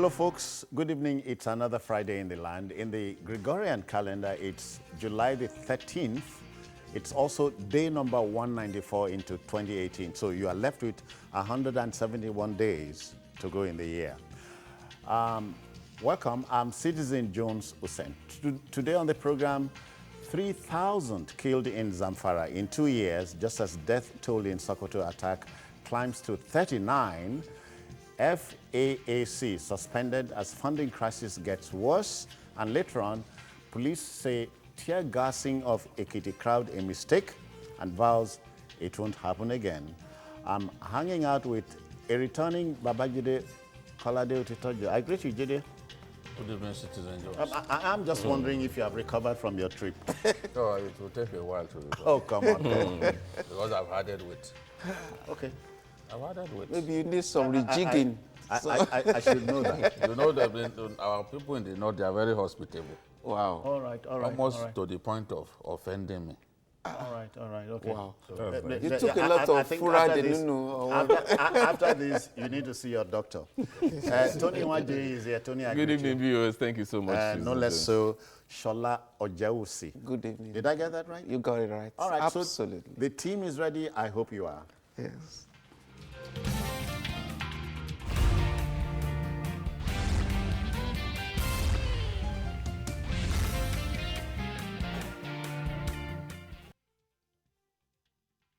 Hello, folks. Good evening. It's another Friday in the land. In the Gregorian calendar, it's July the 13th. It's also day number 194 into 2018. So you are left with 171 days to go in the year. Welcome. I'm Citizen Jones Hussein. Today on the program, 3,000 killed in Zamfara in 2 years, just as death toll in Sokoto attack climbs to 39. FAAC suspended as funding crisis gets worse, and later on, police say tear gassing of Ekiti crowd a mistake and vows it won't happen again. I'm hanging out with a returning Babajide Kolade Otitojo. I greet you, Jide. Good evening, Citizen Jones. I'm just wondering if you have recovered from your trip. Oh, it will take a while to recover. Oh, come on. Because I've had it with. Okay. I've had it with. Maybe you need some rejigging. I should know that. You know, our people in the north, they are very hospitable. Wow. All right. Almost to the point of offending me. All right, okay. Wow. So, You took a lot of fura after this, you need to see your doctor. Tony Wade is here. Tony, I Good evening, viewers. Thank you so much. no less so, Shola Ojawusi. Good evening. Did I get that right? You got it right. All right, Absolutely. so the team is ready. I hope you are. Yes.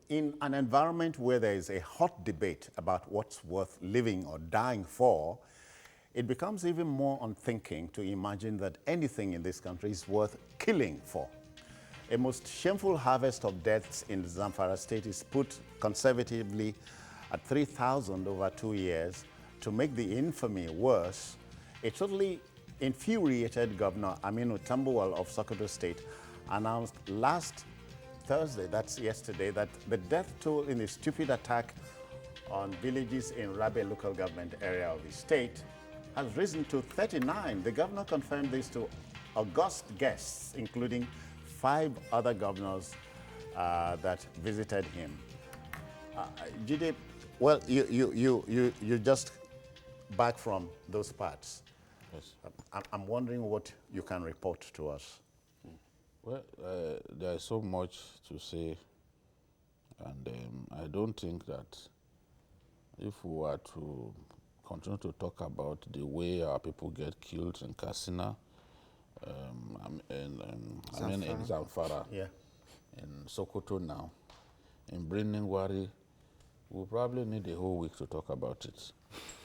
In an environment where there is a hot debate about what's worth living or dying for, it becomes even more unthinking to imagine that anything in this country is worth killing for. A most shameful harvest of deaths in Zamfara state is put conservatively at 3,000 over 2 years. To make the infamy worse, a totally infuriated Governor Aminu Tambuwal of Sokoto State announced last Thursday, that's yesterday, that the death toll in a stupid attack on villages in Rabe local government area of the state has risen to 39. The governor confirmed this to august guests, including 5 other governors that visited him. Jide, well, you just back from those parts. Yes. I'm wondering what you can report to us. Well, there is so much to say, and I don't think that if we were to continue to talk about the way our people get killed in Katsina, in Zamfara, Yeah. in Sokoto now, in Brindisi, we'll probably need a whole week to talk about it.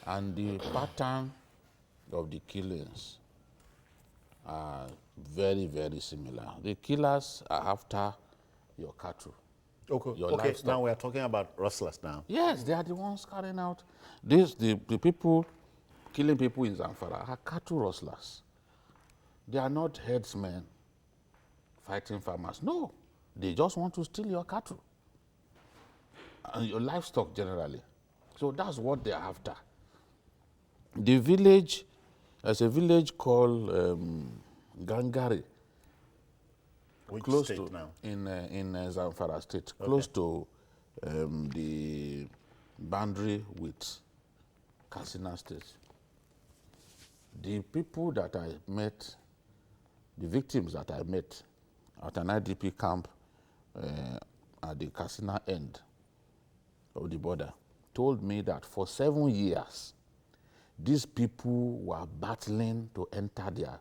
And the pattern of the killings are very, very similar. The killers are after your cattle. Okay, Your okay. livestock. Now we're talking about rustlers now. Yes, they are the ones carrying out this. The people killing people in Zamfara are cattle rustlers. They are not herdsmen fighting farmers. No, they just want to steal your cattle and your livestock generally. So that's what they are after. The village, there's a village called Gangari, Which close state to now? in Zamfara state, close to the boundary with Katsina state. The people that I met, the victims that I met at an IDP camp at the Katsina end of the border, told me that for 7 years, these people were battling to enter their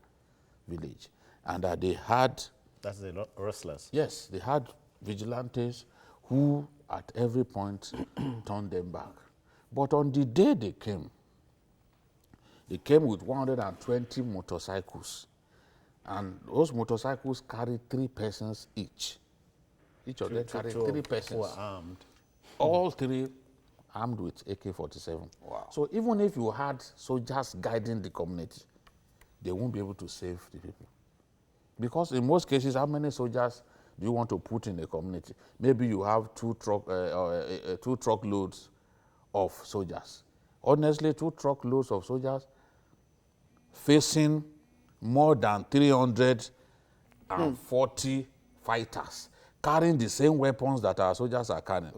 village, and that they had, That's the rustlers. yes, they had vigilantes who at every point turned them back. But on the day they came with 120 motorcycles, and those motorcycles carried 3 persons each. Each of them carried 3 persons. Who are armed. All 3 armed with AK-47. Wow. So even if you had soldiers guiding the community, they won't be able to save the people. Because in most cases, how many soldiers do you want to put in a community? Maybe you have 2 truckloads of soldiers. Honestly, 2 truckloads of soldiers facing more than 340 fighters, carrying the same weapons that our soldiers are carrying.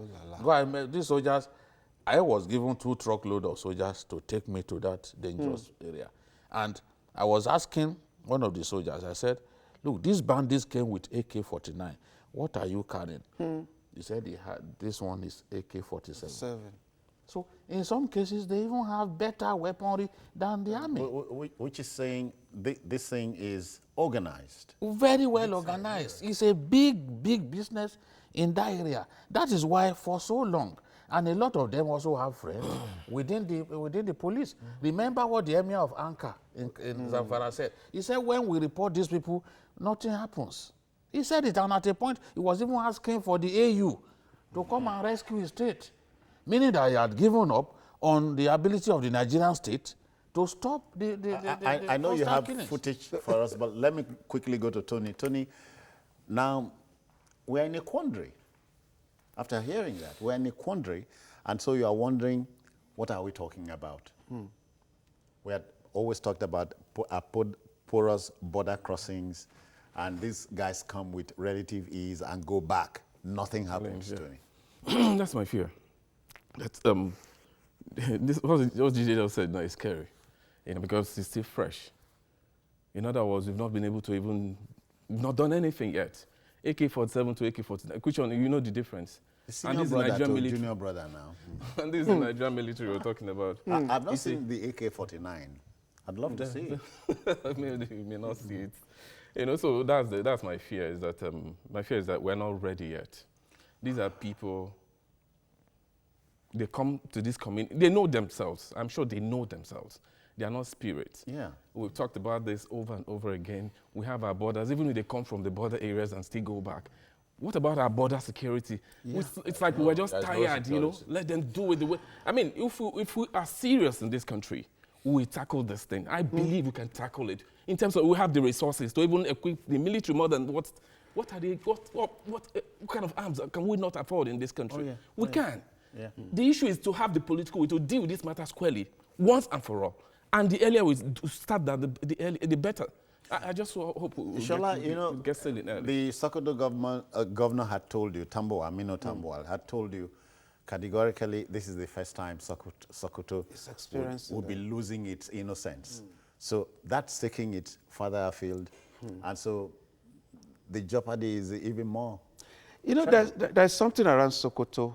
These soldiers I was given 2 truckloads of soldiers to take me to that dangerous area. And I was asking one of the soldiers, I said, look, these bandits came with AK-49. What are you carrying? He said this one is AK-47. So in some cases, they even have better weaponry than the army. Which is saying this thing is organized. Very well organized. It's a big, big business in that area. That is why for so long, and a lot of them also have friends within the police. Remember what the emir of Anka in Zamfara said? He said, when we report these people, nothing happens. He said it, and at a point, he was even asking for the AU to come and rescue his state, meaning that he had given up on the ability of the Nigerian state to stop I know you have killings. footage for us, but let me quickly go to Tony. Tony, now we're in a quandary. After hearing that, we're in a quandary, and so you are wondering, what are we talking about? We had always talked about porous border crossings, and these guys come with relative ease and go back. Nothing happens, Tony. That's my fear. That's this what DJ just said now is scary, because it's still fresh. In other words, we've not been able to we've not done anything yet. AK-47 to AK-49. Which one? You know the difference. The senior brother to junior brother now. And this is the Nigerian military we're talking about. I've not seen the AK-49. I'd love to see it. Maybe you may not see it. So that's my fear. Is that my fear is that we're not ready yet. These are people. They come to this community. They know themselves. I'm sure they know themselves. They are not spirits. Yeah. We've talked about this over and over again. We have our borders, even if they come from the border areas and still go back. What about our border security? Yeah. It's like we're just tired, Let them do it the way. I mean, if we are serious in this country, we tackle this thing. I believe we can tackle it. In terms of we have the resources to even equip the military more than what kind of arms can we not afford in this country? Oh, yeah. We can. Yeah. The issue is to have the political will to deal with this matter squarely, once and for all. And the earlier we start that, the better. I just hope we get selling early. The Sokoto governor had told you, Aminu Tambuwal, had told you categorically this is the first time Sokoto would be losing its innocence. So that's taking it further afield. And so the jeopardy is even more. There's something around Sokoto.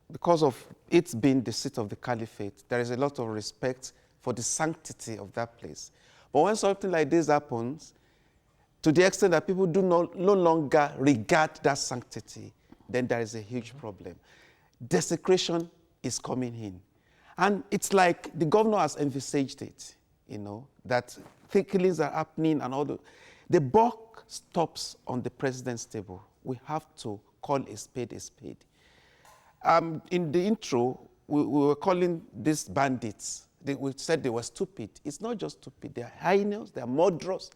Because of it being the seat of the caliphate, there is a lot of respect for the sanctity of that place. But when something like this happens, to the extent that people do no longer regard that sanctity, then there is a huge problem. Desecration is coming in. And it's like the governor has envisaged it, that killings are happening and all the buck stops on the president's table. We have to call a spade a spade. In the intro, we were calling these bandits. We said they were stupid. It's not just stupid. They are heinous. They are murderous.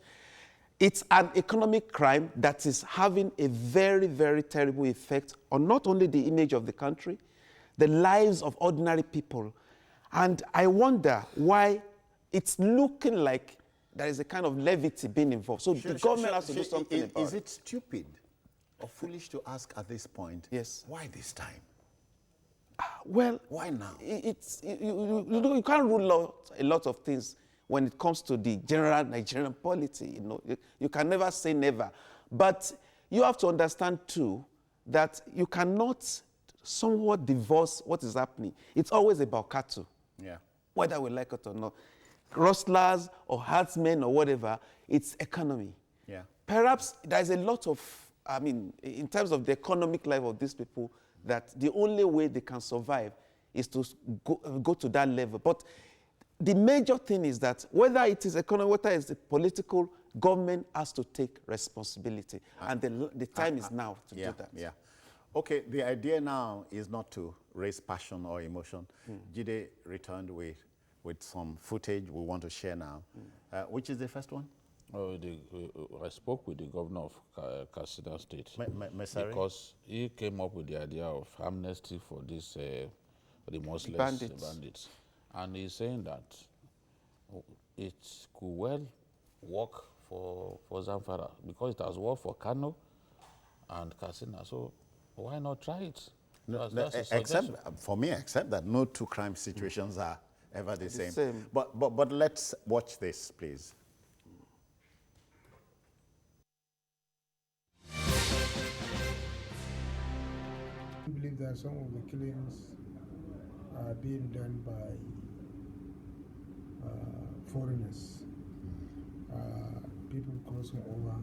It's an economic crime that is having a very, very terrible effect on not only the image of the country, the lives of ordinary people. And I wonder why it's looking like there is a kind of levity being involved. So the government has to do something about it. Is it stupid or foolish to ask at this point, yes, why this time? Well, why now? You can't rule out a lot of things when it comes to the general Nigerian polity. You can never say never. But you have to understand, too, that you cannot somewhat divorce what is happening. It's always about cattle, whether we like it or not. Rustlers or herdsmen or whatever, it's economy. Yeah. Perhaps there's a lot of, in terms of the economic life of these people, that the only way they can survive is to go to that level. But the major thing is that whether it is economic, whether it's political, government has to take responsibility. And the time is now to do that. Yeah. Okay, the idea now is not to raise passion or emotion. Jide returned with some footage we want to share now. Which is the first one? I spoke with the governor of Katsina State because he came up with the idea of amnesty for this the Muslims, bandits. And he's saying that it could well work for Zamfara because it has worked for Kano and Katsina. So why not try it? No, That's a except suggestion. for me, except that no two crime situations are ever the same. same. But let's watch this, please. I believe that some of the killings are being done by foreigners, people crossing over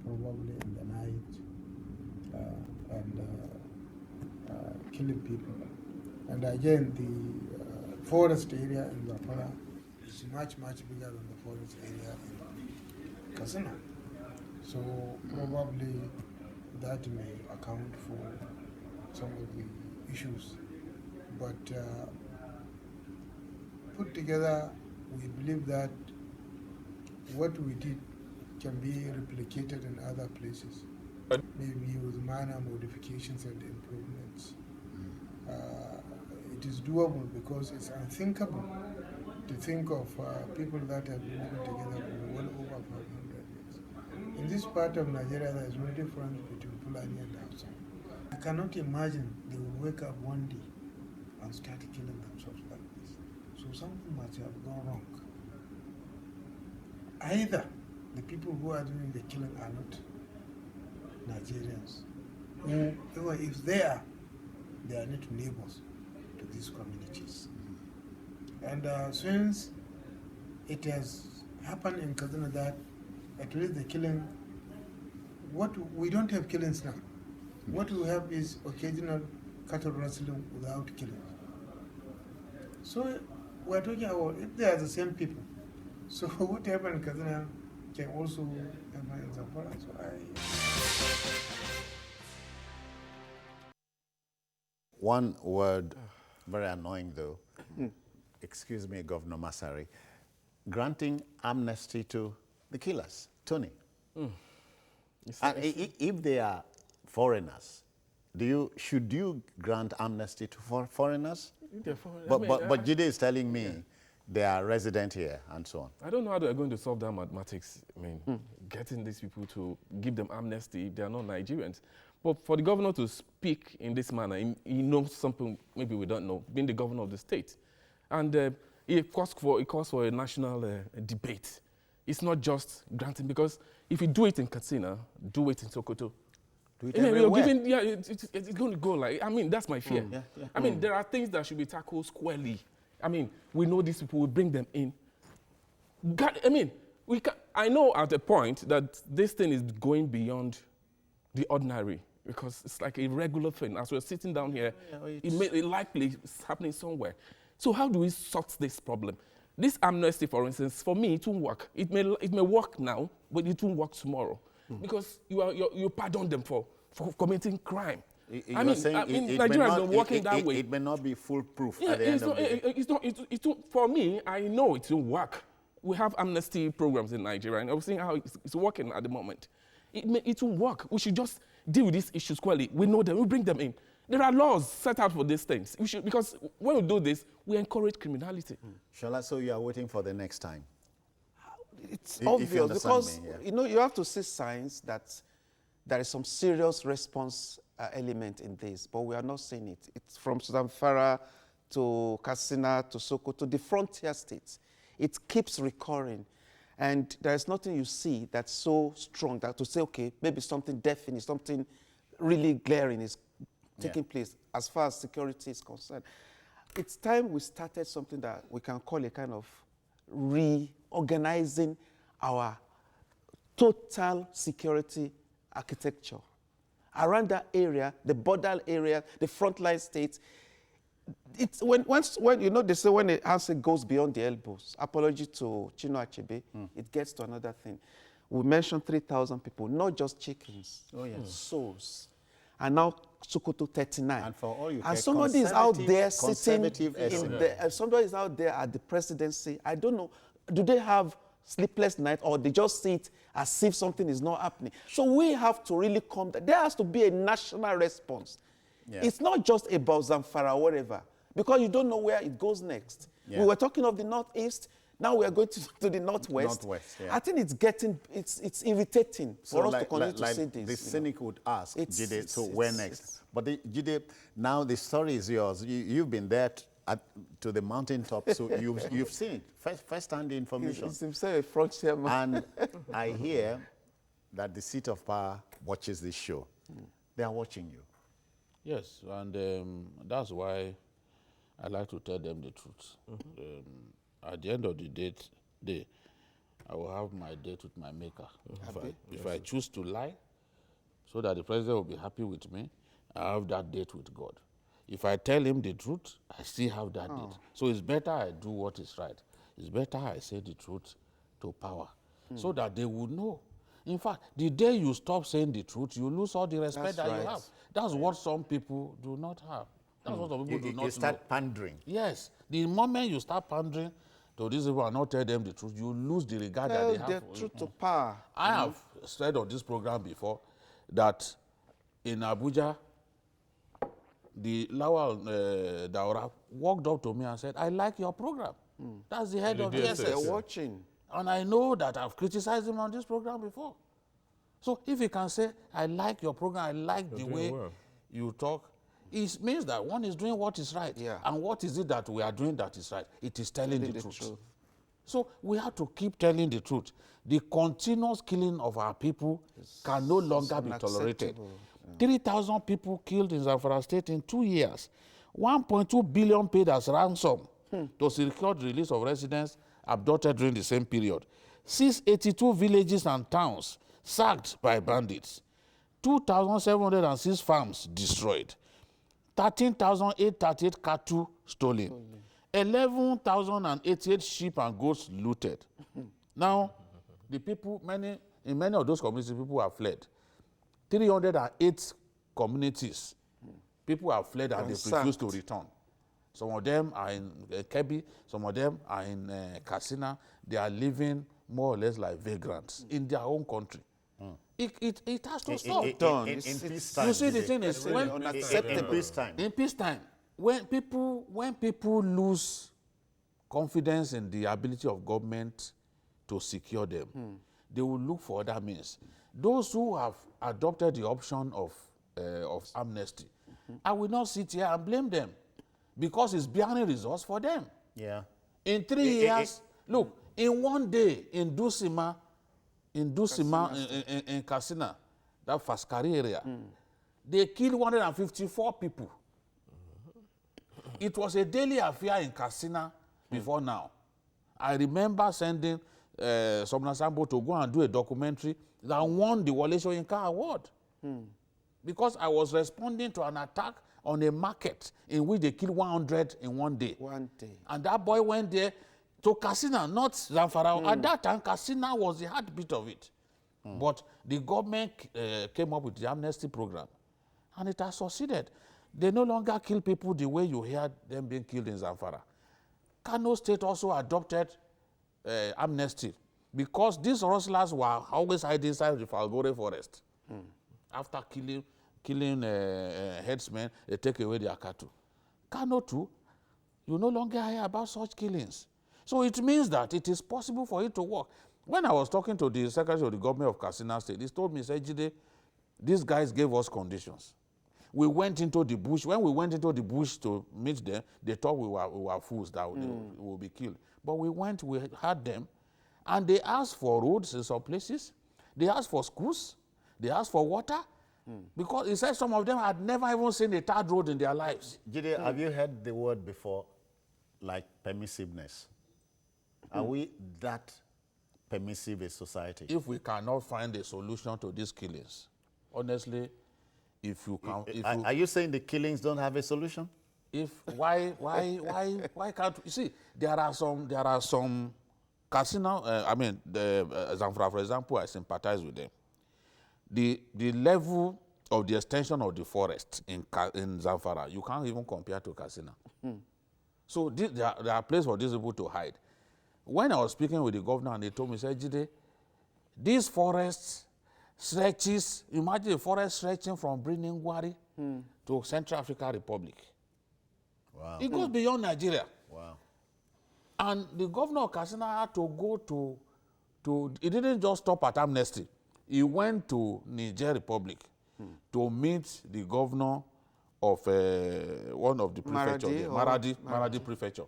probably in the night and killing people. And again, the forest area in Zafara is much, much bigger than the forest area in Kasina. So probably that may account for some of the issues. But put together, we believe that what we did can be replicated in other places, maybe with minor modifications and improvements. It is doable because it's unthinkable to think of people that have been living together for well over 500 years. In this part of Nigeria, there is no difference between Fulani and Hausa. I cannot imagine they will wake up one day and start killing themselves like this. So something must have gone wrong. Either the people who are doing the killing are not Nigerians, or if they are not neighbors to these communities. And since it has happened in Kaduna that at least the killing, we don't have killings now. What we have is occasional cattle rustling without killing. So we're talking about if they are the same people. So what happened in Kaduna can also happen in Zamfara. So One word, very annoying though. Excuse me, Governor Masari. Granting amnesty to the killers, Tony. And if they are foreigners, should you grant amnesty to foreigners? But Jide is telling me they are resident here and so on. I don't know how they're going to solve that mathematics. I mean, getting these people to give them amnesty if they are not Nigerians. But for the governor to speak in this manner, he knows something maybe we don't know, being the governor of the state. And it calls for a national debate. It's not just granting, because if you do it in Katsina, do it in Sokoto. Do it everywhere. It's going to go like, I mean, that's my fear. I mean, there are things that should be tackled squarely. I mean, we know these people, we bring them in. I know at a point that this thing is going beyond the ordinary, because it's like a regular thing. As we're sitting down here, it likely is happening somewhere. So how do we sort this problem? This amnesty, for instance, for me, it won't work. It may work now, but it won't work tomorrow, because you pardon them for committing crime. Nigerians are working that way. It may not be foolproof at the end of the day. For me, I know it will work. We have amnesty programs in Nigeria, and I'm seeing how it's working at the moment. It will work. We should just deal with these issues squarely. We know them. We bring them in. There are laws set out for these things. Because when we do this, we encourage criminality. Shola, so you are waiting for the next time? It's obvious because you have to see signs that there is some serious response element in this, but we are not seeing it. It's from Zamfara to Katsina to Sokoto, the frontier states. It keeps recurring. And there is nothing you see that's so strong that to say, okay, maybe something definite, something really glaring is taking place as far as security is concerned. It's time we started something that we can call a kind of reorganizing our total security architecture. Around that area, the border area, the frontline states, it's when they say when the answer goes beyond the elbows, apology to Chino Achebe, it gets to another thing. We mentioned 3,000 people, not just chickens, souls. And now Sokoto 39. And for all you and somebody is out there sitting somebody is out there at the presidency. I don't know, do they have sleepless night, or they just see it as if something is not happening? So we have to really come. There has to be a national response. Yeah. It's not just about Zamfara or whatever, because you don't know where it goes next. Yeah. We were talking of the Northeast. Now we are going to the northwest. Northwest, yeah. I think it's irritating for us to continue to say this. The cynic would ask, Jide, so where next? But Jide, now the story is yours. You've been there to the mountaintop, so you've seen it, first-hand information. He's himself a frontier man. And I hear that the seat of power watches this show. They are watching you. Yes, and that's why I like to tell them the truth. At the end of the day, I will have my date with my maker. If I choose to lie, so that the president will be happy with me, I have that date with God. If I tell him the truth, I still have that date. So it's better I do what is right. It's better I say the truth to power, so that they will know. In fact, the day you stop saying the truth, you lose all the respect that you have. That's what some people do not have. That's what some people do not know. You start pandering. Yes. The moment you start pandering to these people and not tell them the truth, you lose the regard that they have. Tell the truth to power. I have said on this program before that in Abuja, the Lawal Daura walked up to me and said, I like your program. That's the head of the SS. They're watching. And I know that I've criticized him on this program before. So if he can say, I like your program, I like the way you talk, it means that one is doing what is right. Yeah. And what is it that we are doing that is right? It is telling the truth. So we have to keep telling the truth. The continuous killing of our people can no longer be tolerated. 3,000 people killed in Zamfara State in 2 years. 1.2 billion paid as ransom to secure the release of residents abducted during the same period. 682 villages and towns sacked by bandits. 2,706 farms destroyed. 13,838 cattle stolen. 11,088 sheep and goats looted. Now, the people, in many of those communities, people have fled. 308 communities, people have fled and they refuse to return. Some of them are in Kebbi, some of them are in Katsina. They are living more or less like vagrants in their own country. It has to stop. In peacetime. You see, the thing is, really in peacetime, when people lose confidence in the ability of government to secure them, they will look for other means. Those who have adopted the option of amnesty, I will not sit here and blame them, because it's bearing results for them. Yeah. In 3 years, look, in 1 day in Dusima, in Katsina, that Faskari area, they killed 154 people. It was a daily affair in Katsina before now. I remember sending Somna Sambo to go and do a documentary that won the Wole Soyinka Award. Because I was responding to an attack on a market in which they killed 100 in 1 day. 1 day. And that boy went there to Katsina, not Zamfara. At that time, Katsina was the heartbeat of it. But the government came up with the amnesty program, and it has succeeded. They no longer kill people the way you hear them being killed in Zamfara. Kano State also adopted amnesty, because these rustlers were always hiding inside the Falgore forest. After killing headsmen, they take away their cattle. Kano too, you no longer hear about such killings. So it means that it is possible for it to work. When I was talking to the Secretary of the Government of Katsina State, he told me, said, Jide, these guys gave us conditions. We went into the bush. When we went into the bush to meet them, they thought we were fools, that we will be killed. But we went, we had them, and they asked for roads in some places. They asked for schools. They asked for water. Because he said some of them had never even seen a tarred road in their lives. Jide, have you heard the word before, like permissiveness? Are we that permissive a society? If we cannot find a solution to these killings, honestly, if you can, are you saying the killings don't have a solution? Why can't you see? There are some Katsina. The Zamfara, for example, I sympathize with them. The level of the extension of the forest in Zamfara, you can't even compare to Katsina. So there are places for these people to hide. When I was speaking with the governor, and they told me, said, Jide, these forests stretches, imagine a forest stretching from Briningwari to Central African Republic. Wow. It goes beyond Nigeria. Wow. And the governor of Katsina had to go to he didn't just stop at amnesty. He went to Niger Republic to meet the governor of one of the prefecture there, Maradi Prefecture.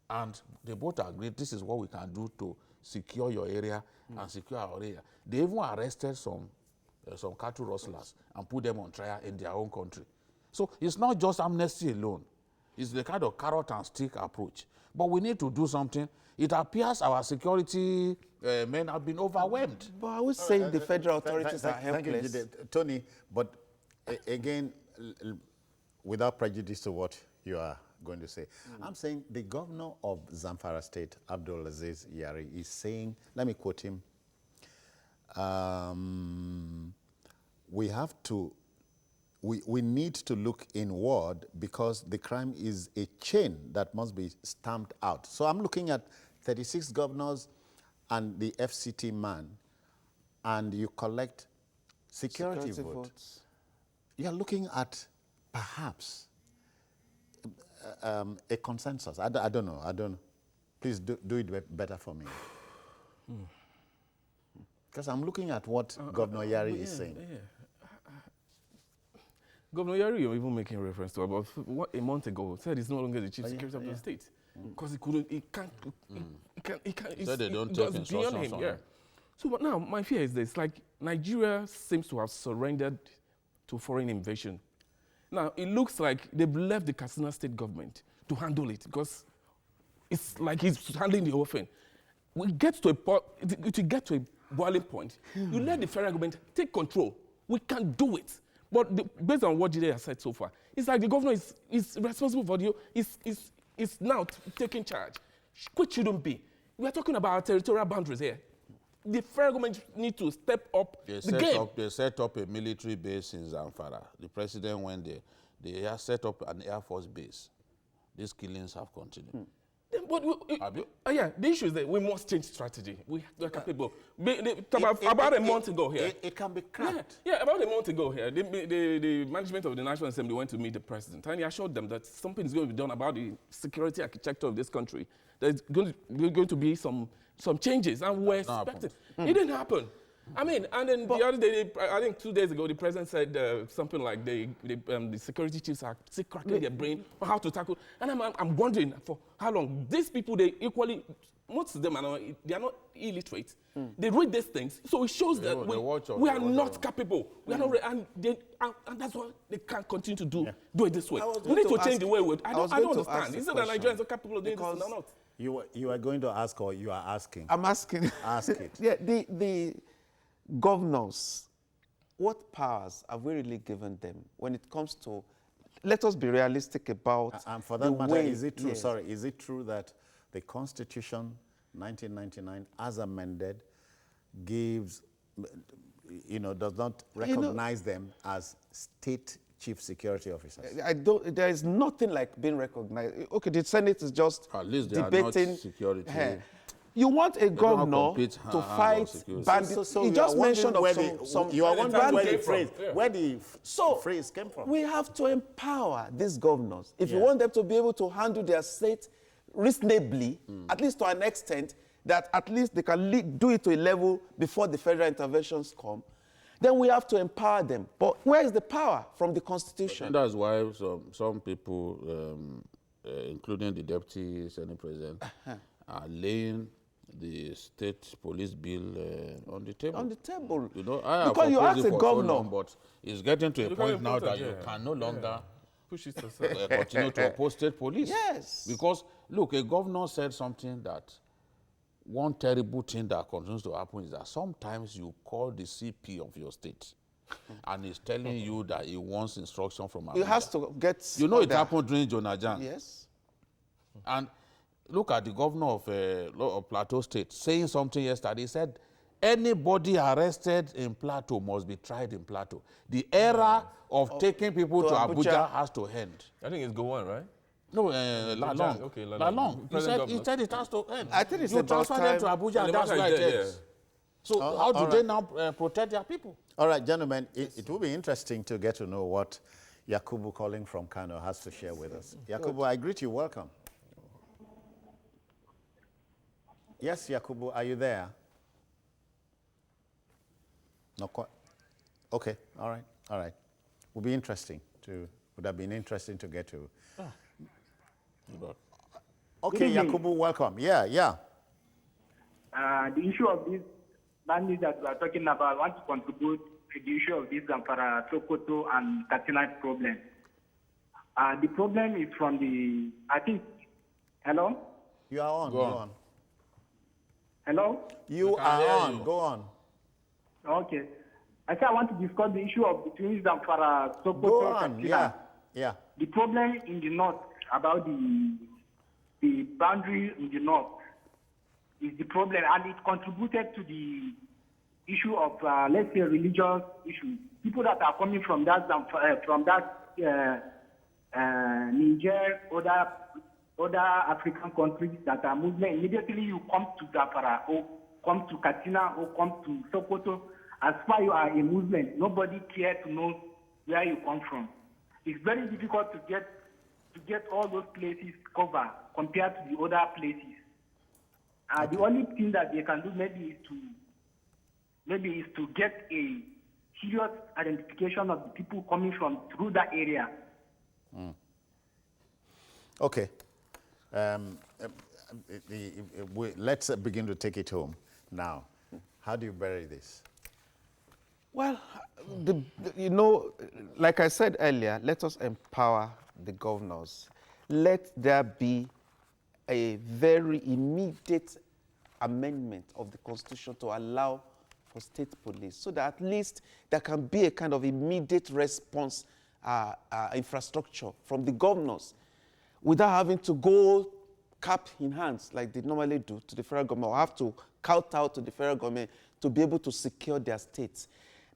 And they both agreed this is what we can do to secure your area and secure our area. They even arrested some cattle rustlers and put them on trial in their own country. So it's not just amnesty alone. It's the kind of carrot and stick approach. But we need to do something. It appears our security men have been overwhelmed. But I would say the federal authorities are helpless. Thank you, Tony. But again, without prejudice to what you are going to say, I'm saying the governor of Zamfara State, Abdulaziz Yari, is saying, let me quote him, we need to look inward because the crime is a chain that must be stamped out. So I'm looking at 36 governors and the FCT man, and you collect security votes. You're looking at perhaps a consensus. I don't know. Please do it better for me. Because I'm looking at what Governor Yari is saying. Governor Yari, you're even making reference to about a month ago, said he's no longer the chief security of the state because he can't. So they don't take instructions on him. So but now my fear is this: like Nigeria seems to have surrendered to foreign invasion. Now it looks like they've left the Katsina state government to handle it because it's like he's handling the whole thing. We get to a boiling point. You let the federal government take control. We can do it. But based on what Jide has said so far, it's like the governor is responsible for is now taking charge, which shouldn't be. We are talking about our territorial boundaries here. The federal government needs to step up the game. They set up a military base in Zamfara. The president went there. They have set up an Air Force base. These killings have continued. But the issue is that we must change strategy. We are capable. About a month ago here. It can be cracked. Yeah, about a month ago here, the management of the National Assembly went to meet the president, and he assured them that something is going to be done about the security architecture of this country. There's going to be some changes, and we're expecting. It didn't happen. I mean, and then the other day, I think 2 days ago, the president said something like the security chiefs are still cracking their brain on how to tackle. And I'm wondering for how long. These people, they equally, most of them they are not illiterate. They read these things, so it shows that we are not capable. We are not, and that's why they can't continue to do it this way. We need to change the way we. I don't understand. Is it that Nigerians are capable of doing this or not? You are going to ask, or you are asking? I'm asking. Ask it. Yeah, the governors, what powers have we really given them when it comes to, let us be realistic about and for that matter, is it true, is it true that the Constitution 1999 as amended gives, does not recognize them as state chief security officers? There is nothing like being recognized. Okay, the Senate is just at least they debating. are not security. You want a governor to fight bandits. So he just mentioned some you are wondering where the phrase came from. We have to empower these governors. If you want them to be able to handle their state reasonably, at least to an extent, that at least they can do it to a level before the federal interventions come, then we have to empower them. But where is the power from the Constitution? And that's why some people, including the Deputy Senate President, are laying the state police bill on the table. On the table. Because you ask a governor. So long, but it's getting to a point now that you can no longer push it aside. continue to oppose state police. Yes. Because, look, a governor said something that one terrible thing that continues to happen is that sometimes you call the CP of your state and he's telling you that he wants instruction from Abuja. He has to get... You know it happened during Jonajan. Yes. And look at the governor of Plateau State saying something yesterday. He said, anybody arrested in Plateau must be tried in Plateau. The era of taking people to Abuja has to end. I think it's Gowon, right? No, Lalong. Okay, Lalong. He said it has to end. I think it's you about transfer them to Abuja, and that's why it ends. So how do they now protect their people? All right, gentlemen, it will be interesting to get to know what Yakubu calling from Kano has to share with us. Yakubu, I greet you. Welcome. Yes, Yakubu, are you there? Not quite. Okay, all right, all right. Would have been interesting to get to. Okay, Yakubu, welcome. Yeah. The issue of this bandits that we are talking about, I want to contribute to the issue of this Zamfara, Sokoto, and Katsina problem. The problem is from the, I think, hello? You are on, go on. Hello? You are on, go on. Okay. I said I want to discuss the issue of between Zamfara, Sokoto, Go on, Katsina. yeah. The problem in the north about the boundary in the north is the problem, and it contributed to the issue of, let's say, religious issues. People that are coming from that Niger, other African countries that are Muslim, immediately you come to Zamfara or come to Katsina or come to Sokoto. As far as you are a Muslim, nobody cares to know where you come from. It's very difficult to get all those places covered compared to the other places. The only thing that they can do maybe is to get a serious identification of the people coming from through that area. Okay. Let's begin to take it home now. How do you bury this? Well, like I said earlier, let us empower the governors. Let there be a very immediate amendment of the Constitution to allow for state police so that at least there can be a kind of immediate response infrastructure from the governors without having to go cap in hands like they normally do to the federal government or have to kowtow to the federal government to be able to secure their states.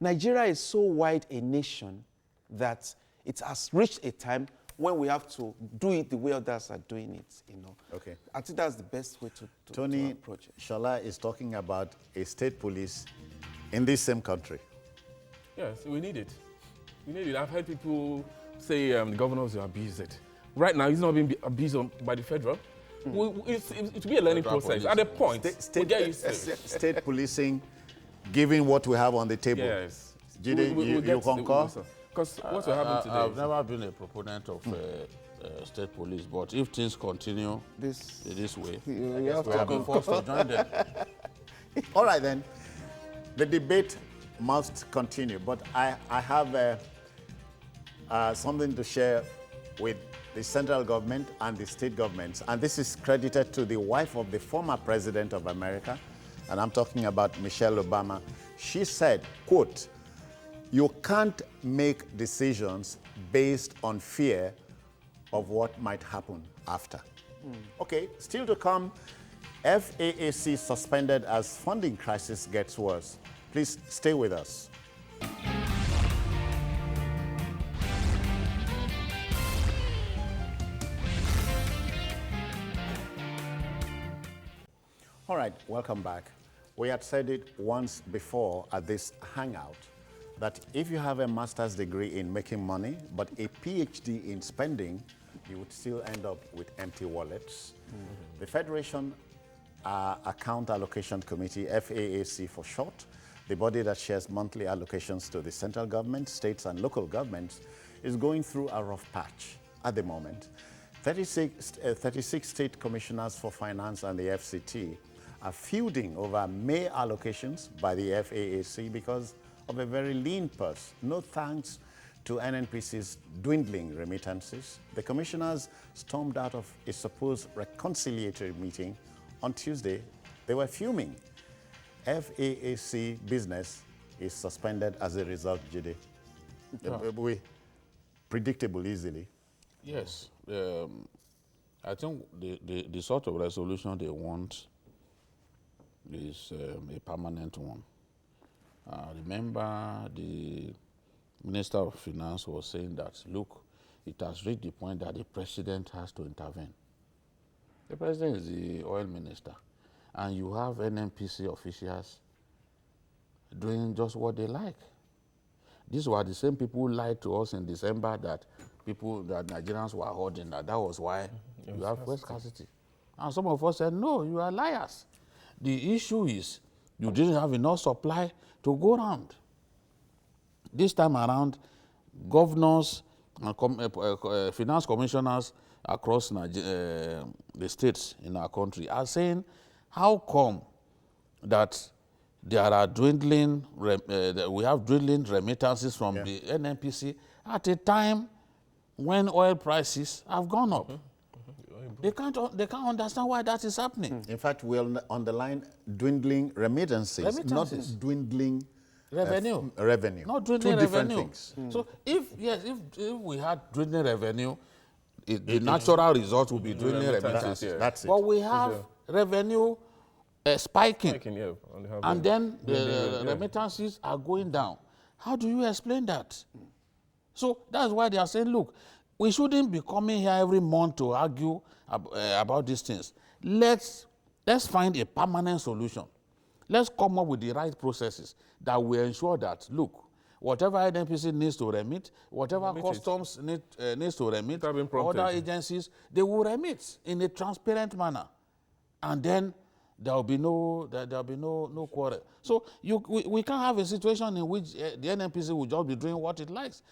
Nigeria is so wide a nation that it has reached a time when we have to do it the way others are doing it, Okay. I think that's the best way to Tony approach it. Shola is talking about a state police in this same country. Yes, we need it. We need it. I've heard people say the governors will abuse it. Right now, it's not being abused by the federal. It will be a learning process. At a point, we get used to it. State policing, given what we have on the table. Yes. Jide, you concur? Because what will happen today? I've never been a proponent of state police, but if things continue this way, You have we to have been forced to join them. All right, then. The debate must continue, but I have something to share with the central government and the state governments, and this is credited to the wife of the former president of America, and I'm talking about Michelle Obama. She said, quote, "You can't make decisions based on fear of what might happen after." Okay, still to come, FAAC suspended as funding crisis gets worse. Please stay with us. All right, welcome back. We had said it once before at this hangout that if you have a master's degree in making money, but a PhD in spending, you would still end up with empty wallets. The Federation Account Allocation Committee, FAAC for short, the body that shares monthly allocations to the central government, states and local governments, is going through a rough patch at the moment. 36 state commissioners for finance and the FCT are feuding over May allocations by the FAAC because of a very lean purse. No thanks to NNPC's dwindling remittances. The commissioners stormed out of a supposed reconciliatory meeting on Tuesday. They were fuming. FAAC business is suspended as a result, Jide. Predictable easily. Yes. I think the sort of resolution they want is a permanent one. Remember, the Minister of Finance was saying that, look, it has reached the point that the president has to intervene. The president is the oil minister, and you have NNPC officials doing just what they like. These were the same people who lied to us in December that Nigerians were hoarding, that was why you have fuel scarcity. And some of us said, no, you are liars. The issue is you didn't have enough supply to go around. This time around, governors and finance commissioners across the states in our country are saying, how come that there are dwindling, we have dwindling remittances from the NNPC at a time when oil prices have gone up? They can't understand why that is happening. In fact, we'll underline dwindling remittances, not dwindling revenue. revenue. Not dwindling Two different revenue. things. So if we had dwindling revenue, the natural result would be dwindling remittances. That's it. But we have revenue spiking, and then the remittances are going down. How do you explain that? So that's why they are saying, look, we shouldn't be coming here every month to argue about these things. Let's find a permanent solution. Let's come up with the right processes that will ensure that, look, whatever NNPC needs to remit, whatever customs needs to remit, other agencies, they will remit in a transparent manner. And then there will be no quarrel. So we can't have a situation in which the NNPC will just be doing what it likes.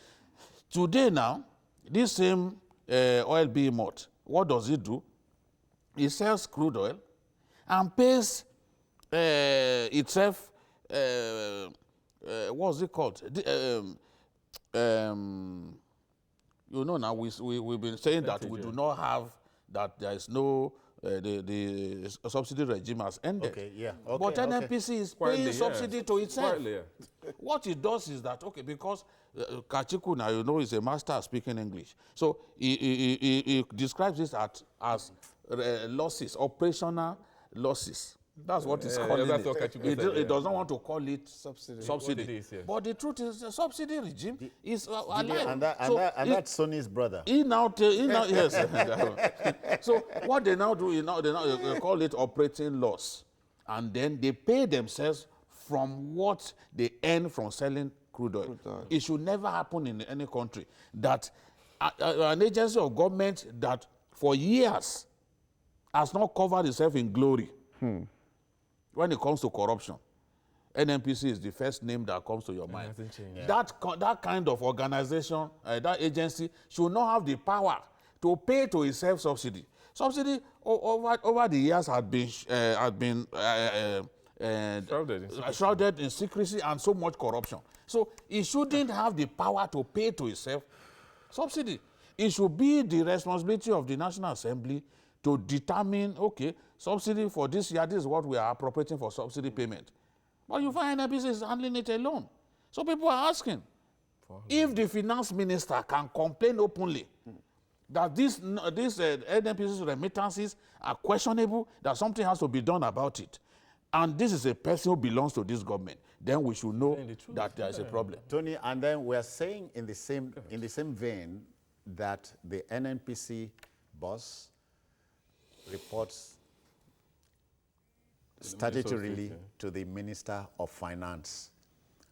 Today now, this same oil behemoth, what does it do? It sells crude oil and pays itself, what's it called? You know now, we've been saying that we do not have, that there is no, the subsidy regime has ended. Okay, yeah. Okay, but NNPC is paying subsidy to itself. Quietly, What it does is that, okay, because Kachiku now, you know, is a master at speaking English. So he describes this as losses, operational losses. That's what he's calling it. He does not want to call it subsidy. But the truth is, the subsidy regime is alive. And that's Sonny's brother. Yes. So what they now do is they call it operating loss. And then they pay themselves from what they earn from selling crude oil. It should never happen in any country that an agency of government that for years has not covered itself in glory. When it comes to corruption, NNPC is the first name that comes to your mind. That kind of organization, that agency, should not have the power to pay to itself subsidy. Subsidy over the years had been shrouded in secrecy and so much corruption. So it shouldn't have the power to pay to itself subsidy. It should be the responsibility of the National Assembly to determine, okay, subsidy for this year, this is what we are appropriating for subsidy payment. But you find NNPC is handling it alone. So people are asking, if the finance minister can complain openly that these NNPC's remittances are questionable, that something has to be done about it, and this is a person who belongs to this government, then we should know that there is a problem. Tony, and then we're saying in the same vein that the NNPC boss reports statutorily to the Minister of Finance.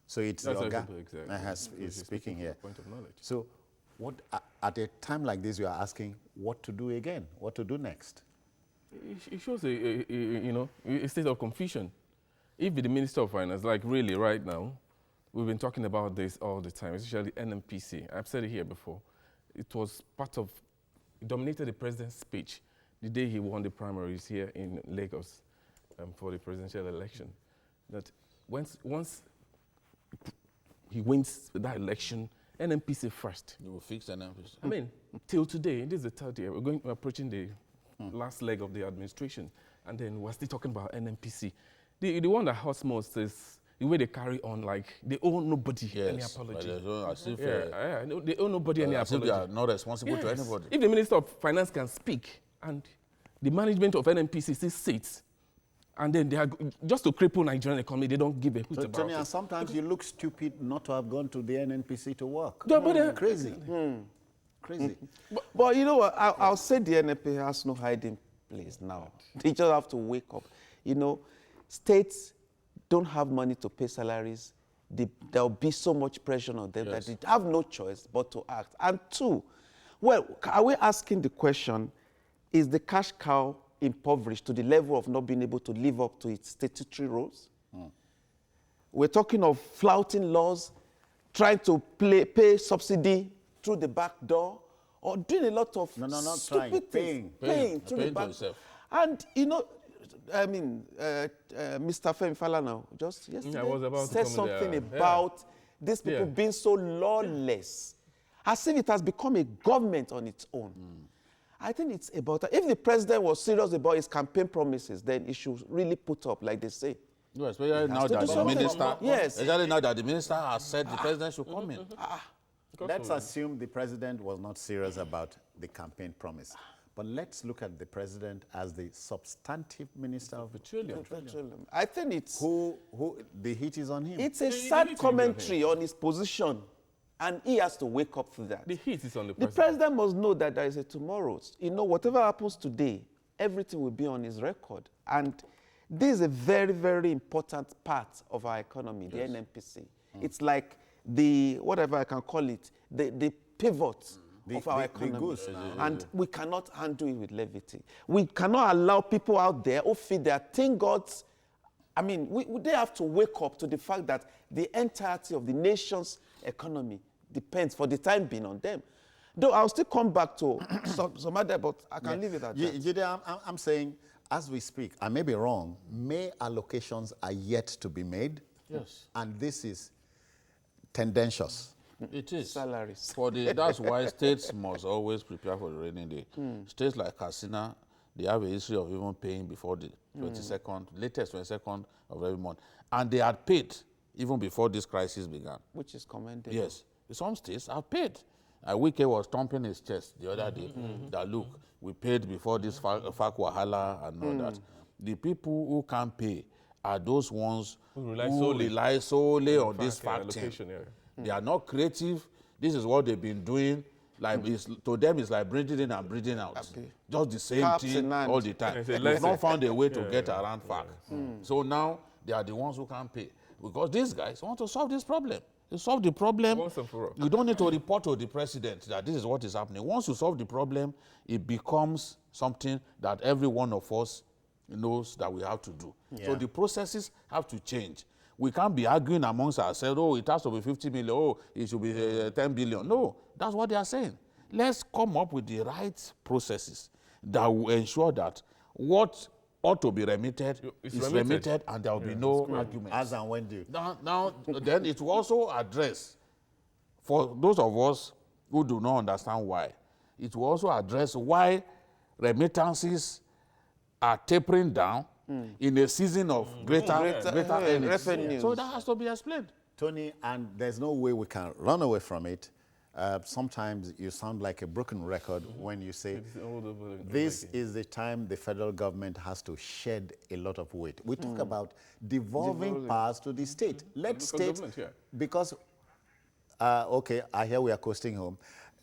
So it's the Oga is speaking here. Point of knowledge. So what at a time like this you are asking what to do again, what to do next? It shows a state of confusion. If the Minister of Finance, like really right now, we've been talking about this all the time, especially NNPC. I've said it here before. It was it dominated the president's speech the day he won the primaries here in Lagos for the presidential election. That once he wins that election, NNPC first. You will fix NNPC. I mean, till today, this is the third year, we're approaching the last leg of the administration, and then we're still talking about NNPC. The one that hurts most is the way they carry on, like they owe nobody any apology. They owe nobody any apology. They are not responsible to anybody. If the Minister of Finance can speak and the management of NNPC still sits, and then they are just to cripple Nigerian economy, they don't give a hoot about it. And sometimes you look stupid not to have gone to the NNPC to work. Yeah, but crazy. Crazy. But you know what? I'll say the NNPC has no hiding place now. They just have to wake up. You know, states don't have money to pay salaries. There'll be so much pressure on them that they have no choice but to act. And two, well, are we asking the question, is the cash cow impoverished to the level of not being able to live up to its statutory roles. We're talking of flouting laws, trying to pay subsidy through the back door, or doing a lot of not stupid trying, things, paying through the back door. And, you know, I mean, Mr. Femi Falana just yesterday said something about these people being so lawless, as if it has become a government on its own. I think it's about, if the president was serious about his campaign promises, then he should really put up, like they say. No, especially now that the minister, especially now that the minister has said the president should come in. Let's assume the president was not serious about the campaign promise. But let's look at the president as the substantive minister of petroleum. I think it's... Who the heat is on him. It's a sad commentary on his position, and he has to wake up to that. The heat is on the president. The president must know that there is a tomorrow. You know, whatever happens today, everything will be on his record. And this is a very, very important part of our economy, the NNPC. It's like the, whatever I can call it, the pivot of our economy. And we cannot handle it with levity. We cannot allow people out there who feed their tin gods. I mean, they have to wake up to the fact that the entirety of the nation's economy depends for the time being on them. Though I'll still come back to some other, but I can leave it at that. I'm saying, as we speak, I may be wrong, May allocations are yet to be made. Yes. And this is tendentious. It is. Salaries. That's why states must always prepare for the rainy day. States like Katsina, they have a history of even paying before the 22nd, latest 22nd of every month. And they had paid even before this crisis began. Which is commendable. Yes. Some states have paid. Wike was thumping his chest the other day that, look, we paid before this FAAC Wahala and all that. The people who can't pay are those ones who rely solely on this FAAC thing. They are not creative. This is what they've been doing. Like to them, it's like breathing in and breathing out. Just the same thing all the time. They've not found a way to get around FAAC. So now they are the ones who can't pay. Because these guys want to solve this problem. You solve the problem, you don't need to report to the president that this is what is happening. Once you solve the problem, it becomes something that every one of us knows that we have to do. So the processes have to change. We can't be arguing amongst ourselves, oh, it has to be 50 million, oh, it should be 10 billion. No, that's what they are saying. Let's come up with the right processes that will ensure that what ought to be remitted is remitted and there will be no arguments. As and when due. Now, then it will also address, for those of us who do not understand why, it will also address why remittances are tapering down in a season of greater revenue. So that has to be explained. Tony, and there's no way we can run away from it. Sometimes you sound like a broken record when you say this is the time the federal government has to shed a lot of weight. We talk about devolving powers to the state. Let states, because, okay, I hear we are coasting home.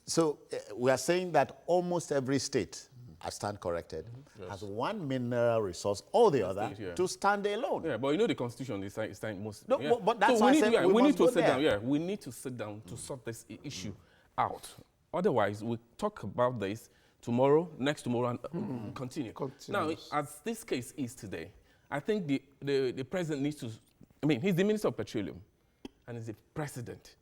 So we are saying that almost every state, I stand corrected, has one mineral resource or the other to stand alone. Yeah, but you know the Constitution is most... No, but that's why I said we need to sit down. We need to sit down to sort this issue out. Otherwise, we'll talk about this tomorrow, next tomorrow, and continue. Now, as this case is today, I think the president needs to... I mean, he's the Minister of Petroleum, and he's the president.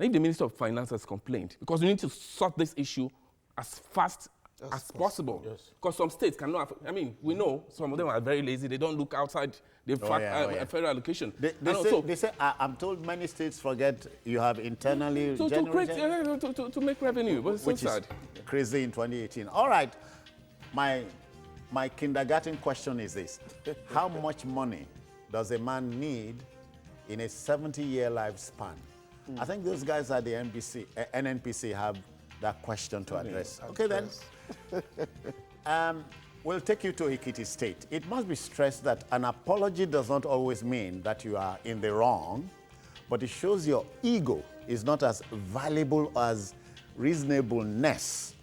Now, if the Minister of Finance has complained, because we need to sort this issue as fast as possible. Because some states cannot, I mean, we know some of them are very lazy. They don't look outside the federal allocation. They say, I'm told many states forget you have internally to make revenue, but it's so sad. Is crazy in 2018. All right, my kindergarten question is this. How much money does a man need in a 70-year lifespan? I think those guys at the NNPC have that question to address. Okay, then. We'll take you to Ekiti State. It must be stressed that an apology does not always mean that you are in the wrong, but it shows your ego is not as valuable as reasonableness.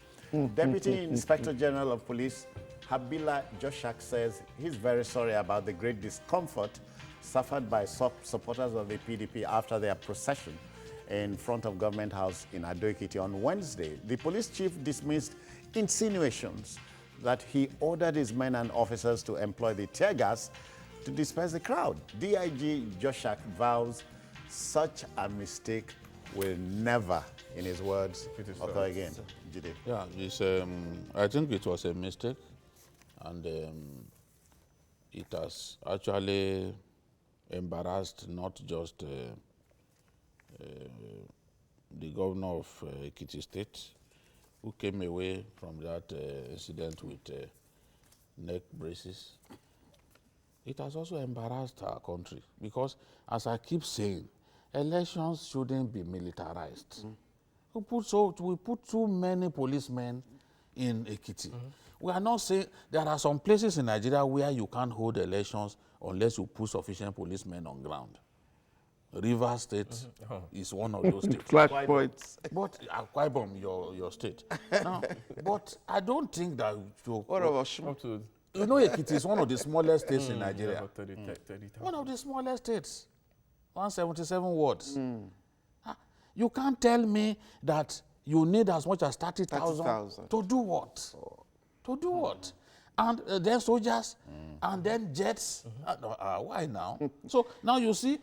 Deputy Inspector General of Police Habila Joshak says he's very sorry about the great discomfort suffered by supporters of the PDP after their procession in front of Government House in Ado Ekiti on Wednesday. The police chief dismissed insinuations that he ordered his men and officers to employ the tear gas to disperse the crowd. DIG Joshak vows such a mistake will never, in his words, occur again. Jide. Yeah, I think it was a mistake, and it has actually embarrassed not just the governor of Ekiti State, who came away from that incident with neck braces. It has also embarrassed our country because, as I keep saying, elections shouldn't be militarized. We put too many policemen in Ekiti. We are not saying there are some places in Nigeria where you can't hold elections unless you put sufficient policemen on ground. Rivers State is one of those states. Flashpoints. But Akwa your state. Now, but I don't think that What about you know, Ekiti is one of the smallest states in Nigeria. About 30,000. One of the smallest states, 177 wards. You can't tell me that you need as much as 30,000 to do what? To do what? And then soldiers, and then jets. Why now? So now you see,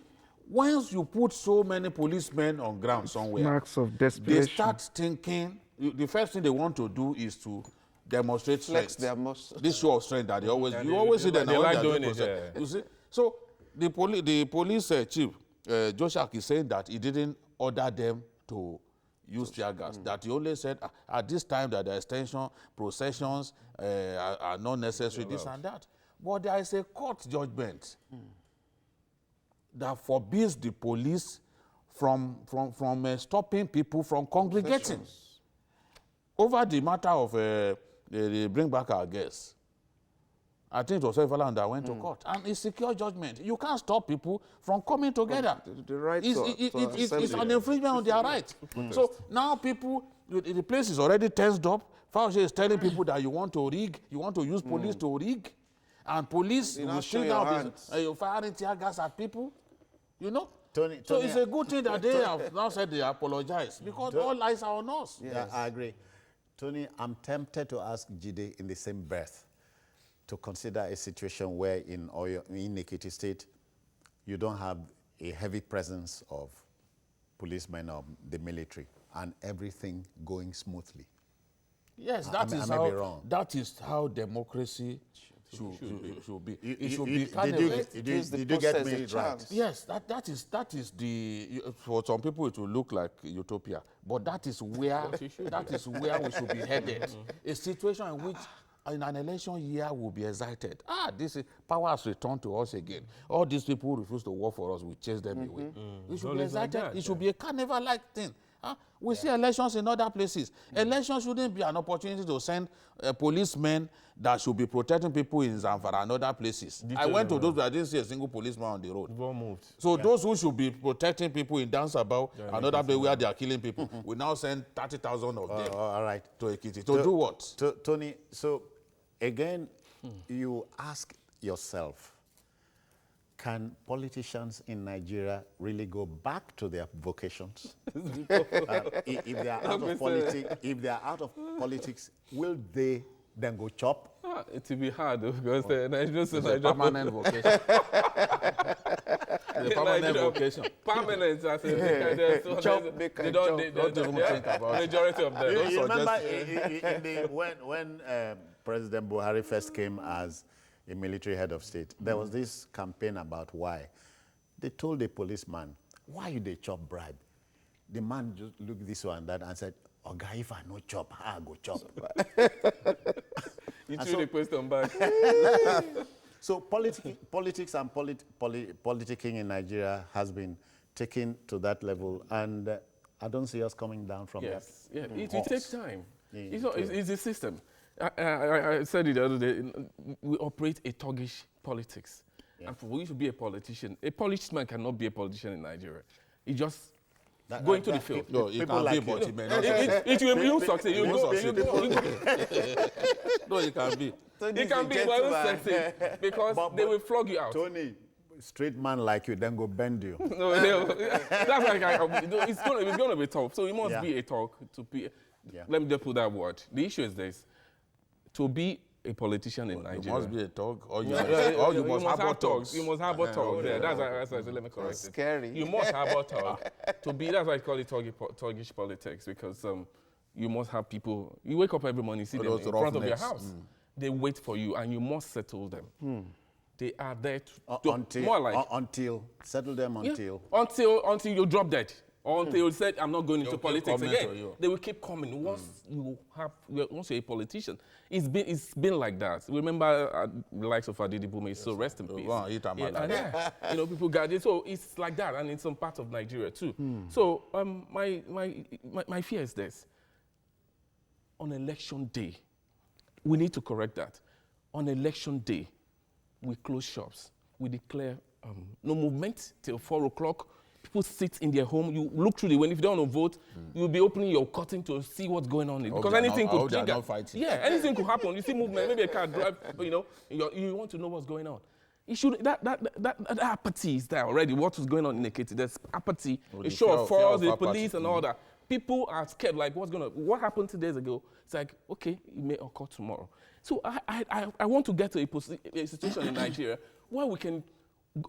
once you put so many policemen on ground somewhere, marks of they desperation. start thinking, the first thing they want to do is to demonstrate Flex strength. their muscles. This show of strength that they always, you always see them. They like doing it, You see? So the police chief, Joshak, is saying that he didn't order them to use tear gas. That he only said at this time that the extension processions are not necessary, this and that. But there is a court judgment that forbids the police from stopping people from congregating over the matter of they bring back our guests. I think it was Evala that went to court. And it's secure judgment. You can't stop people from coming together. The right It's an infringement on their right. So now people, the place is already tensed up. FAAC is telling people that you want to rig, you want to use police to rig. And police will shoot down, you're firing tear gas at people. You know? So it's a good thing that they have now said they apologize. Because all eyes are on us. Yeah, I agree. Tony, I'm tempted to ask Jide in the same breath to consider a situation where in Ekiti State, you don't have a heavy presence of policemen or the military and everything going smoothly. Yes, that is how democracy should be. It should be kind of. Did you get me right? Yes, that is the. For some people, it will look like utopia, but that is where we should be headed. A situation in which, in an election year, we'll be excited. This is, power has returned to us again. All these people who refuse to work for us, we chase them away. We should be excited. Like that, it should be a carnival-like thing. We see elections in other places. Elections shouldn't be an opportunity to send policemen that should be protecting people in Zamfara and other places. I went to those where I didn't see a single policeman on the road. So those who should be protecting people in Dansabao and other places where they are killing people, we now send 30,000 of them to Ekiti. To do what? Tony, so again, you ask yourself, can politicians in Nigeria really go back to their vocations? If they are out of politics, will they then go chop? It will be hard because the Nigerians it's a permanent vocation. The permanent vocation. Permanent, I say. They don't even think about it. Majority of them. You remember when President Buhari first came as a military head of state, there was this campaign about why. They told the policeman, why you they chop bribe? The man just looked this way and that and said, Oga, if I no chop, I go chop. You threw the question back. So politics and politicking in Nigeria has been taken to that level, and I don't see us coming down from that. Yeah, it will take time. It's a system. I said it the other day, we operate a thuggish politics. And for you to be a politician, a policeman cannot be a politician in Nigeria. He just go into the field. No, he can be, but he may not succeed. It will succeed. You go. No, he can be. He can be, but he will succeed because they will flog you out. Tony, straight man like you, then go bend you. No, that's like it's going to be tough. So it must be a talk to be. Let me just put that word. The issue is this. To be a politician in Nigeria. You must be a thug, or you, Yeah, you must have thugs. You must harbor thugs. Yeah, that's why I said, let me correct it. Scary. You must harbor thugs to be. That's why I call it thuggish politics, because you must have people. You wake up every morning, see them in front of your house. They wait for you, and you must settle them. They are there to more like until settle them until until you drop dead. Or until you said, I'm not going into politics again. They will keep coming once once you're a politician. It's been like that. Remember the likes of Adidi Bume, so rest in peace. You know, people got it. So it's like that, and in some parts of Nigeria too. So my fear is this. On election day, we need to correct that. On election day, we close shops. We declare no movement till 4 o'clock. People sit in their home. You look through the window. If you don't want to vote, you'll be opening your curtain to see what's going on. Because anything could trigger. Yeah, anything could happen. You see movement. Maybe a car drive. You know, you want to know what's going on. It should that apathy is there already. What is going on in Ekiti? There's apathy. A show of force, the police, and all that. People are scared. Like what happened 2 days ago? It's like, okay, it may occur tomorrow. So I want to get to a situation in Nigeria where we can,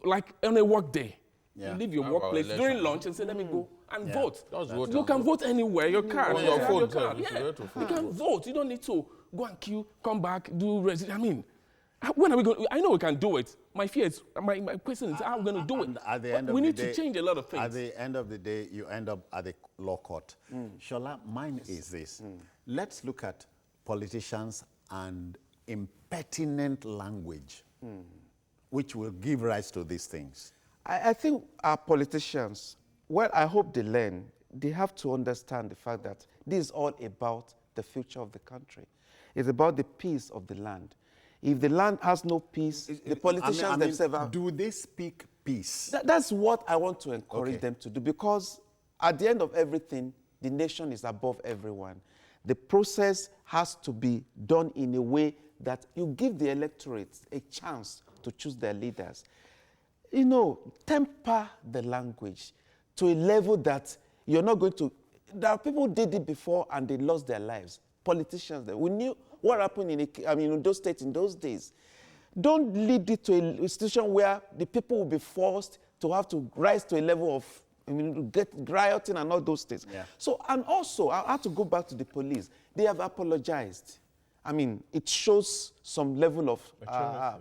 like on a work day, leave your workplace during lunch and say, let me go and vote. You can vote anywhere, your car. On your phone. You can vote. You don't need to go and queue, come back, do I mean, when are we going? I know we can do it. My fear is, my question is, how are we going to do it? At the end of we the need day, to change a lot of things. At the end of the day, you end up at the law court. Shola, mine is this. Let's look at politicians and impertinent language, which will give rise to these things. I think our politicians, well, I hope they learn. They have to understand the fact that this is all about the future of the country. It's about the peace of the land. If the land has no peace, the politicians themselves... Do they speak peace? That's what I want to encourage them to do, because at the end of everything, the nation is above everyone. The process has to be done in a way that you give the electorate a chance to choose their leaders. You know, temper the language to a level that you're not going to... There are people who did it before and they lost their lives. Politicians, we knew what happened in those states in those days. Don't lead it to a situation where the people will be forced to have to rise to a level of get rioting and all those things. So, and also, I have to go back to the police. They have apologized. I mean, it shows some level of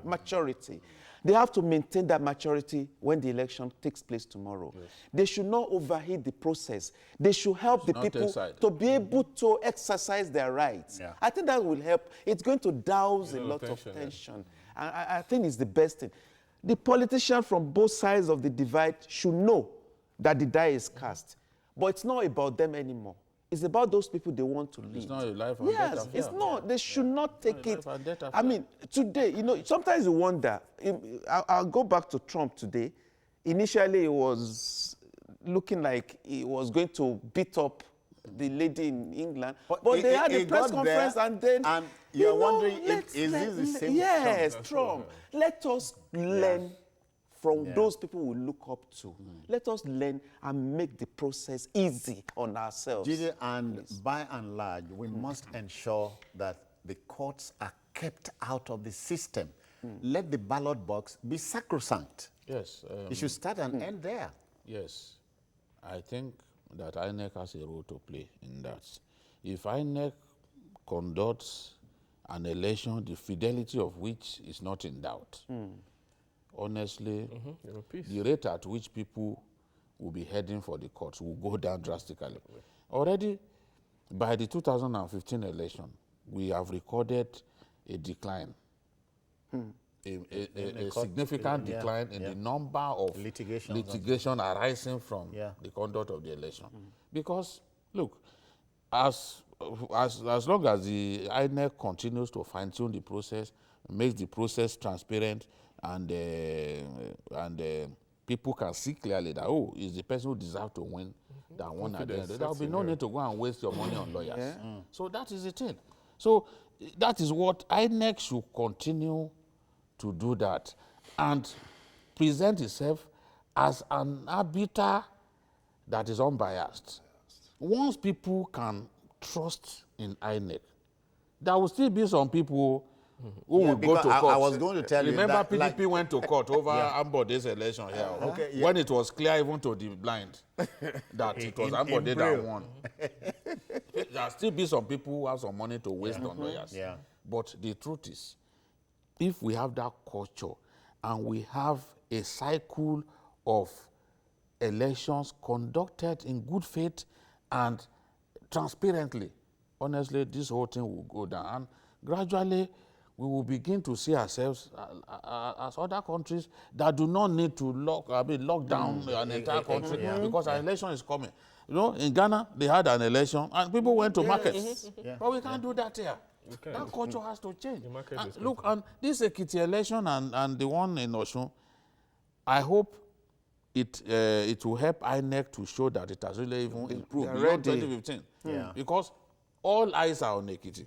maturity. They have to maintain that maturity when the election takes place tomorrow. They should not overheat the process. They should help the people to be able to exercise their rights. I think that will help. It's going to douse a lot of tension. I think it's the best thing. The politicians from both sides of the divide should know that the die is cast. But it's not about them anymore. It's about those people they want to lead. It's not a life and death affair. It's not. They should not take it. I mean, today, you know, sometimes you wonder. I'll go back to Trump today. Initially, it was looking like he was going to beat up the lady in England. But they had a press conference and then... And you're wondering, is this the same Trump? Yes, Trump. Let us learn from those people we look up to. Let us learn and make the process easy on ourselves. Gigi, and by and large, we must ensure that the courts are kept out of the system. Let the ballot box be sacrosanct. Yes. It should start and end there. Yes. I think that INEC has a role to play in that. If INEC conducts an election, the fidelity of which is not in doubt, honestly, the rate at which people will be heading for the courts will go down drastically. Already, by the 2015 election, we have recorded a decline, a significant decline in the number of litigation arising from the conduct of the election. Because, look, as long as the INEC continues to fine-tune the process, makes the process transparent, and people can see clearly that, oh, it's the person who deserves to win that won at the end. There will be no need to go and waste your money on lawyers. So that is the thing. So that is what INEC should continue to do, that and present itself as an arbiter that is unbiased. Once people can trust in INEC, there will still be some people Who will go to court? I was going to tell Remember, you that. PDP went to court over Ambode's election here. Okay, yeah. When it was clear even to the blind that it was Ambode that won. There'll still be some people who have some money to waste on lawyers. Yeah. But the truth is, if we have that culture and we have a cycle of elections conducted in good faith and transparently, honestly, this whole thing will go down. And gradually, we will begin to see ourselves as other countries that do not need to lock down an entire country because an election is coming. You know, in Ghana, they had an election and people went to markets. But we can't do that here. That culture has to change. And look, and this Ekiti election and the one in Osun, I hope it will help INEC to show that it has really even improved beyond 2015. Because all eyes are on Ekiti.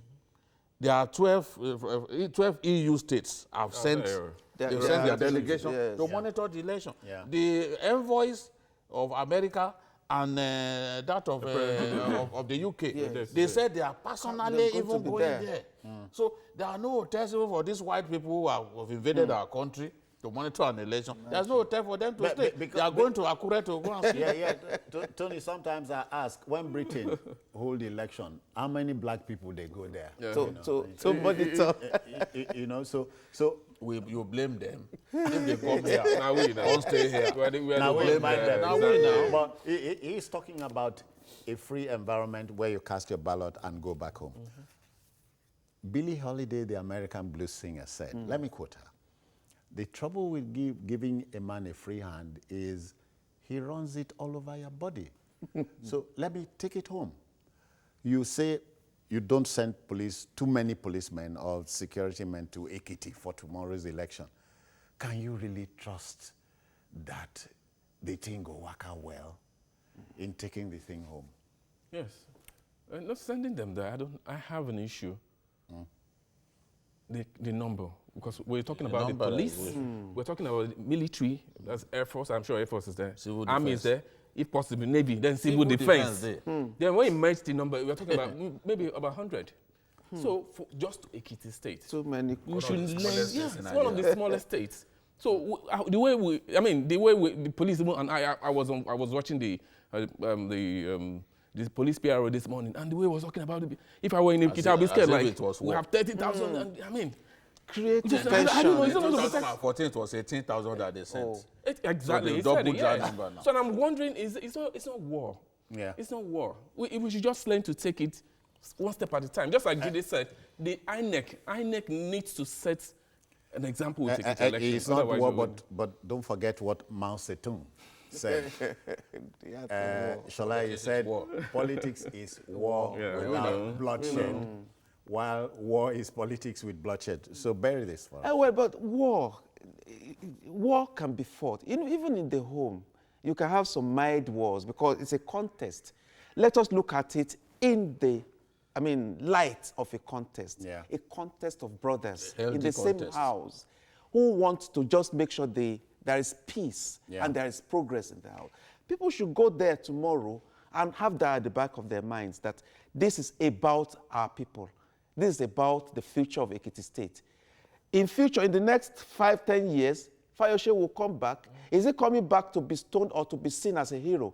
There are 12 EU states have sent their delegation to monitor the election. The envoys of America and that of the UK, they said they are personally even going there. So there are no hotels even for these white people who have invaded our country to monitor an election. There's no hotel for them to stay. They are going to Akure to go and see. Tony, sometimes I ask, when Britain hold the election, how many black people they go there? To monitor. You know, so you blame them. If they come here, now we don't stay here. Now we blame them. Now we now. But he's talking about a free environment where you cast your ballot and go back home. Billie Holiday, the American blues singer, said, let me quote her, "The trouble with giving a man a free hand is he runs it all over your body. So let me take it home. You say you don't send too many policemen or security men to Ekiti for tomorrow's election. Can you really trust that the thing will work out well in taking the thing home?" Yes. Not sending them there, I have an issue. The number, because we're talking about the police, we're talking about military, that's Air Force, I'm sure Air Force is there, Civil Army is defense. there, if possible Navy, then civil defense. Then when you merge the number, we're talking about maybe about 100. So for just Ekiti State, So many. we should learn, states in it's one of the smallest states. So the way the police, and I was watching the police PRO this morning, and the way he was talking about it, if I were in Ekiti, I'd be scared. Like, we have 30,000, and I mean, Create just, tension. I don't know. It's In not 2014, it was 18,000 that they sent. Exactly. So He they said doubled it, that yeah. number now. So I'm wondering, it's not war. Yeah. It's not war. We should just learn to take it one step at a time. Just like Jide said, the INEC needs to set an example with Ekiti election. It's not war, but don't forget what Mao Zedong said. Shola, he said, politics is war without bloodshed, while war is politics with bloodshed. So bury this for us. Well, but war can be fought. Even in the home, you can have some mild wars because it's a contest. Let us look at it in the, light of a contest. Yeah. A contest of brothers Healthy in the same contest. house who want to just make sure there is peace and there is progress in the house. People should go there tomorrow and have that at the back of their minds that this is about our people. This is about the future of Ekiti State. In the next 5-10 years, Fayose will come back. Is he coming back to be stoned or to be seen as a hero?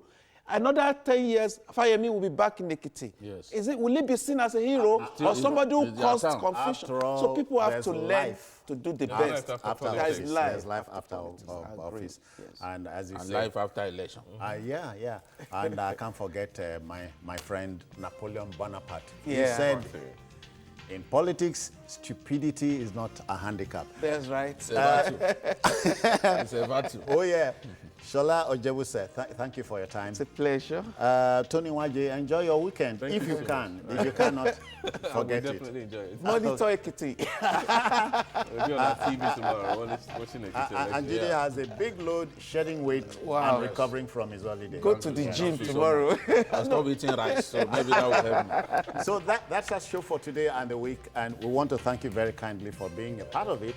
Another 10 years, Fayemi will be back in Ekiti. Yes. Will he be seen as a hero or somebody who caused confusion? All, so people have to there's learn life. to do the Life best. after There's politics. life. There's life after office. Yes. And as you And say, life after election. yeah. And I can't forget my friend Napoleon Bonaparte. He Yeah. said, in politics, stupidity is not a handicap. That's right. It's a virtue. Oh, yeah. Shola Ojebuse, thank you for your time. It's a pleasure. Tony Waje, enjoy your weekend if you can. If you cannot, forget We'll it. definitely enjoy it. Monitor Ekiti. We'll be on our TV tomorrow watching Ekiti election. And Jide has a big load, shedding weight and recovering from his holiday. Go to the gym tomorrow. I stopped eating rice, so maybe that will help me. So that's our show for today and the week, and we want to thank you very kindly for being a part of it.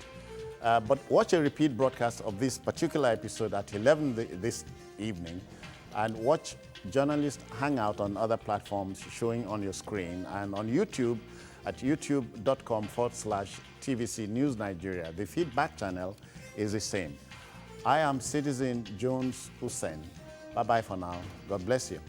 But watch a repeat broadcast of this particular episode at 11 this evening, and watch Journalist Hangout on other platforms showing on your screen, and on YouTube at youtube.com/TVC News Nigeria. The feedback channel is the same. I am Citizen Jones Hussein. Bye-bye for now. God bless you.